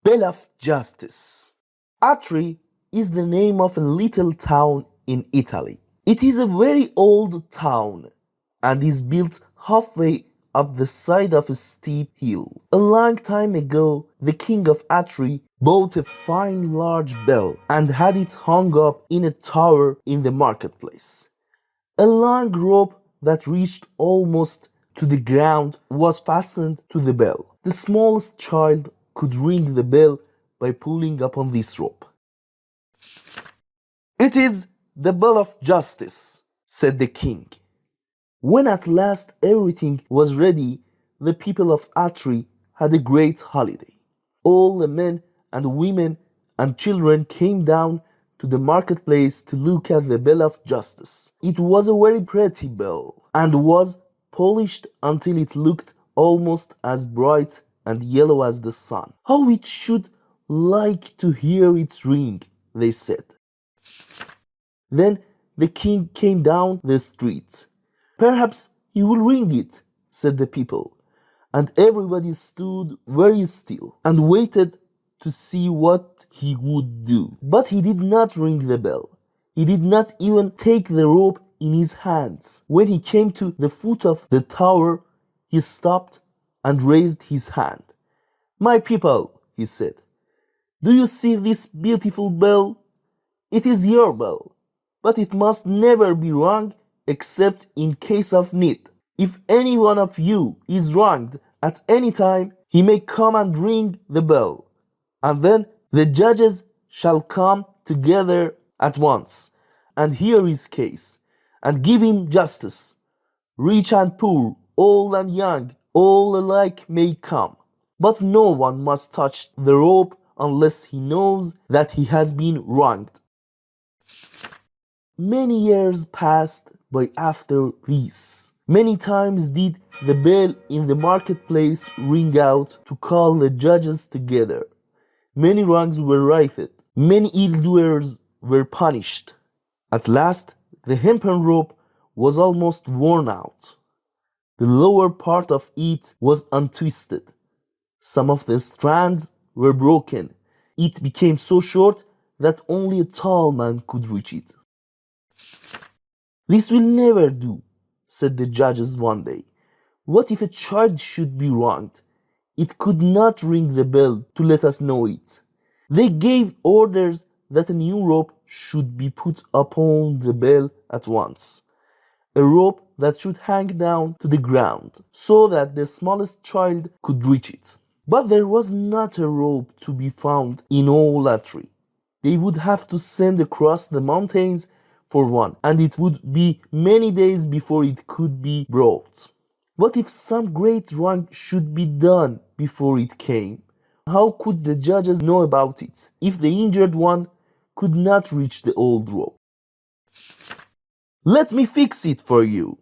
Bell of Justice. Atri is the name of a little town in Italy. It is a very old town and is built halfway up the side of a steep hill. A long time ago, the king of Atri bought a fine large bell and had it hung up in a tower in the marketplace. A long rope that reached almost to the ground was fastened to the bell. The smallest child could ring the bell by pulling upon this rope. "It is the bell of justice," said the king. When at last everything was ready, the people of Atri had a great holiday. All the men and women and children came down to the marketplace to look at the bell of justice. It was a very pretty bell and was polished until it looked almost as bright and yellow as the sun. "How it should like to hear it ring," they said. Then the king came down the street. "Perhaps he will ring it," said the people, and everybody stood very still and waited to see what he would do. But he did not ring the bell. He did not even take the rope in his hands. When he came to the foot of the tower, he stopped and raised his hand. "My people," he said, "do you see this beautiful bell? It is your bell, but it must never be rung except in case of need. If any one of you is wronged at any time, he may come and ring the bell, and then the judges shall come together at once and hear his case and give him justice. Rich and poor, old and young, all alike may come, but no one must touch the rope unless he knows that he has been wronged." Many years passed by after this. Many times did the bell in the marketplace ring out to call the judges together. Many wrongs were righted. Many evildoers were punished. At last, the hempen rope was almost worn out. The lower part of it was untwisted. Some of the strands were broken. It became so short that only a tall man could reach it. "This will never do," said the judges one day. "What if a child should be wronged? It could not ring the bell to let us know it." They gave orders that a new rope should be put upon the bell at once, a rope that should hang down to the ground so that the smallest child could reach it. But there was not a rope to be found in all Atri. They would have to send across the mountains for one, and it would be many days before it could be brought. What if some great wrong should be done before it came? How could the judges know about it if the injured one could not reach the old rope? "Let me fix it for you,"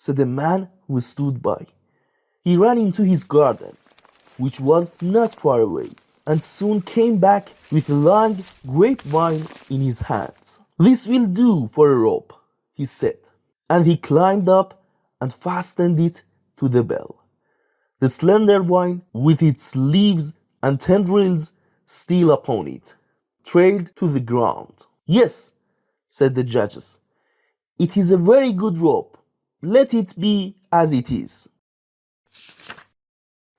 said a man who stood by. He ran into his garden, which was not far away, and soon came back with a long grapevine in his hands. "This will do for a rope," he said, and he climbed up and fastened it to the bell. The slender vine, with its leaves and tendrils still upon it, trailed to the ground. "Yes," said the judges, "it is a very good rope. Let it be as it is."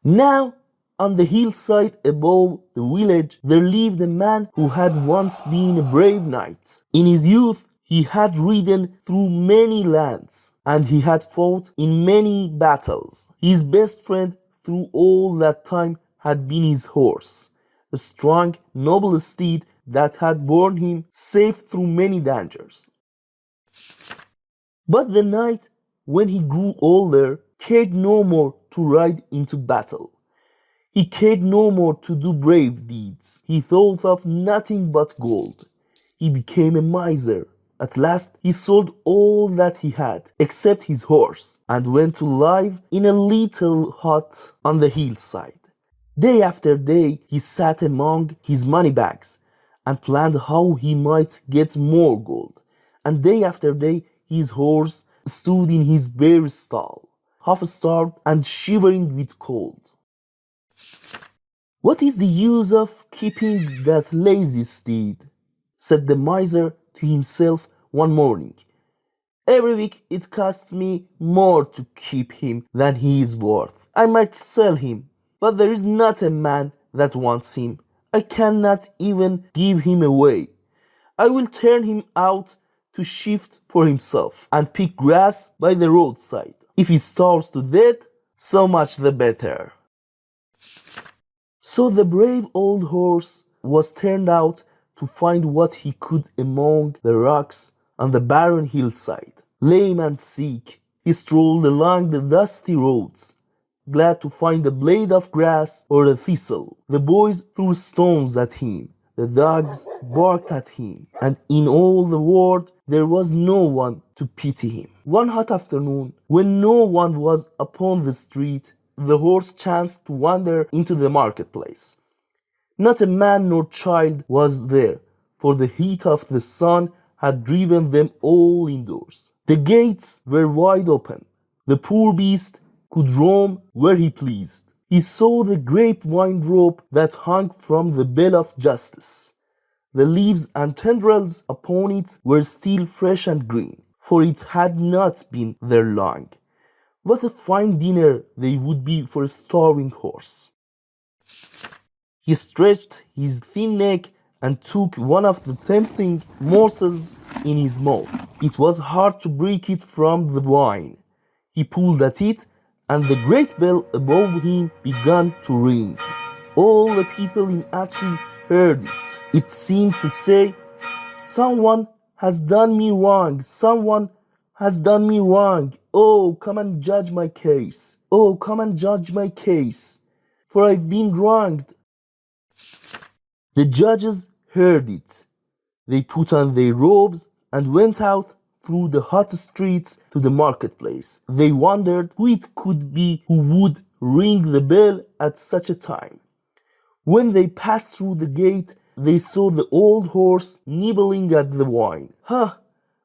Now, on the hillside above the village, there lived a man who had once been a brave knight. In his youth, he had ridden through many lands, and he had fought in many battles. His best friend through all that time had been his horse, a strong, noble steed that had borne him safe through many dangers. But the knight, when he grew older, cared no more to ride into battle. He cared no more to do brave deeds. He thought of nothing but gold. He became a miser. At last, he sold all that he had, except his horse, and went to live in a little hut on the hillside. Day after day, he sat among his money bags and planned how he might get more gold. And day after day, his horse stood in his bare stall, half starved and shivering with cold. "What is the use of keeping that lazy steed?" said the miser to himself one morning. "Every week it costs me more to keep him than he is worth. I might sell him, but there is not a man that wants him. I cannot even give him away. I will turn him out to shift for himself and pick grass by the roadside. If he starves to death, so much the better." So the brave old horse was turned out to find what he could among the rocks on the barren hillside. Lame and sick, he strolled along the dusty roads, glad to find a blade of grass or a thistle. The boys threw stones at him, the dogs barked at him, and in all the world there was no one to pity him. One hot afternoon, when no one was upon the street, the horse chanced to wander into the marketplace. Not a man nor child was there, for the heat of the sun had driven them all indoors. The gates were wide open. The poor beast could roam where he pleased. He saw the grapevine rope that hung from the bell of justice. The leaves and tendrils upon it were still fresh and green, for it had not been there long. What a fine dinner they would be for a starving horse. He stretched his thin neck and took one of the tempting morsels in his mouth. It was hard to break it from the wine. He pulled at it, and the great bell above him began to ring. All the people in Atri heard it. It seemed to say, "Someone has done me wrong, someone has done me wrong. Oh, come and judge my case. Oh, come and judge my case, for I've been wronged." The judges heard it. They put on their robes and went out through the hot streets to the marketplace. They wondered who it could be who would ring the bell at such a time. When they passed through the gate, they saw the old horse nibbling at the wine. "Ha!"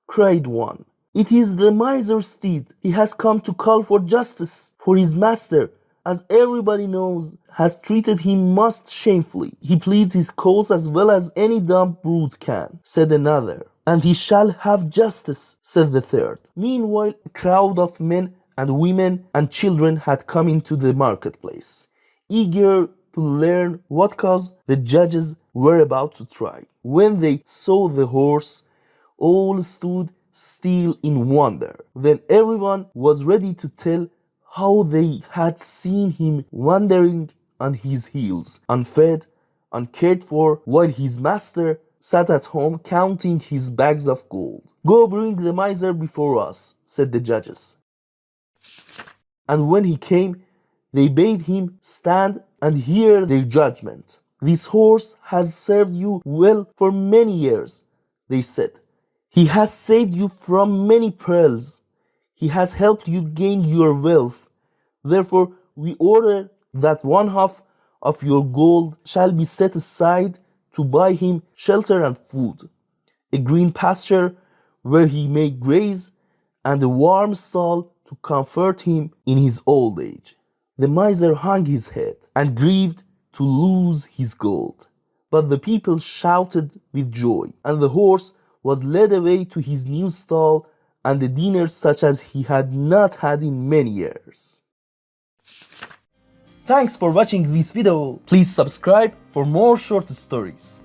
cried one. "It is the miser's steed. He has come to call for justice, for his master, as everybody knows, has treated him most shamefully. He pleads his cause as well as any dumb brute can," said another. "And he shall have justice," said the third. Meanwhile, a crowd of men and women and children had come into the marketplace, eager to learn what cause the judges were about to try. When they saw the horse, all stood still in wonder. Then everyone was ready to tell how they had seen him wandering on his heels, unfed, uncared for, while his master sat at home counting his bags of gold. "Go bring the miser before us," said the judges. And when he came, they bade him stand and hear their judgment. "This horse has served you well for many years," they said. "He has saved you from many perils. He has helped you gain your wealth. Therefore, we order that one half of your gold shall be set aside to buy him shelter and food, a green pasture where he may graze, and a warm stall to comfort him in his old age." The miser hung his head and grieved to lose his gold. But the people shouted with joy, and the horse was led away to his new stall and a dinner such as he had not had in many years. Thanks for watching this video. Please subscribe for more short stories.